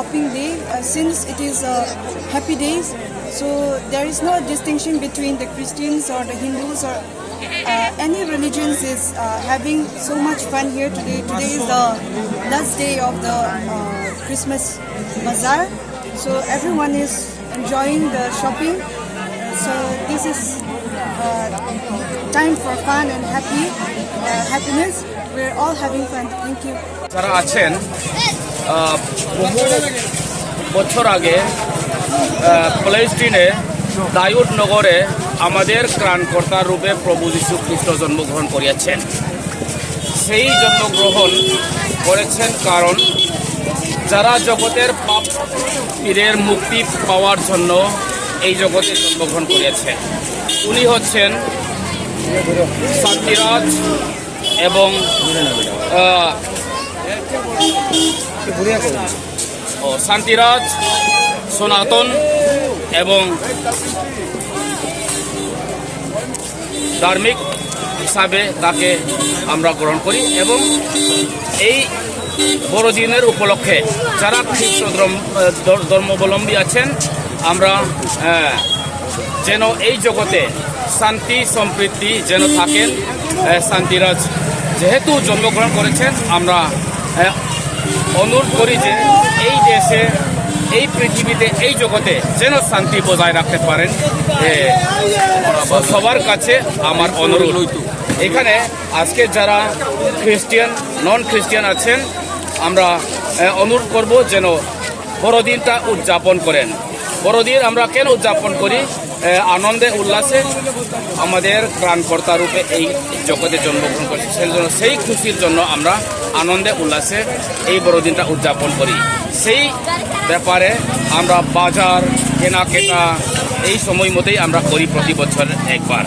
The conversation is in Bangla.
shopping day since it is happy days. So there is no distinction between the Christians or the Hindus or any religions is having so much fun here today. Today is the last day of the Christmas bazaar. So everyone is enjoying the shopping. So this is time for fun and happiness. We're all having fun. Thank you. যারা আছেন বহু বছর আগে প্যালেস্টিনে দাউদ নগরে আমাদের ত্রাণকর্তা রূপে প্রভু যীশু খ্রিস্ট জন্মগ্রহণ করিয়াছেন। সেই জন্মগ্রহণ করেছেন কারণ যারা জগতের পাপ পীরের মুক্তি পাওয়ার জন্য এই জগতে জন্মগ্রহণ করিয়াছেন। উনি হচ্ছেন শান্তিরাজ এবং শান্তিরাজ, সনাতন এবং ধার্মিক হিসাবে তাকে আমরা গ্রহণ করি। এবং এই বড়দিনের উপলক্ষে যারা খ্রিস্ট ধর্মাবলম্বী আছেন আমরা যেন এই জগতে শান্তি সম্প্রীতি যেন থাকেন। শান্তিরাজ যেহেতু জন্মগ্রহণ করেছেন আমরা অনুরোধ করি যে এই দেশে এই পৃথিবীতে এই জগতে যেন শান্তি বজায় রাখতে পারেন সবার কাছে আমার অনুরোধ। এখানে আজকে যারা খ্রিস্টিয়ান নন খ্রিস্টিয়ান আছেন আমরা অনুরোধ করব যেন বড়দিনটা উদযাপন করেন। বড়দিন আমরা কেন উদযাপন করি? আনন্দে উল্লাসে আমাদের ত্রাণকর্তা রূপে এই জগতে জন্মগ্রহণ করেছে, সেই জন্য সেই খুশির জন্য আমরা আনন্দে উল্লাসে এই বড়দিনটা উদযাপন করি। সেই ব্যাপারে আমরা বাজার কেনাকাটা এই সময় মতোই আমরা করি প্রতি বছর একবার।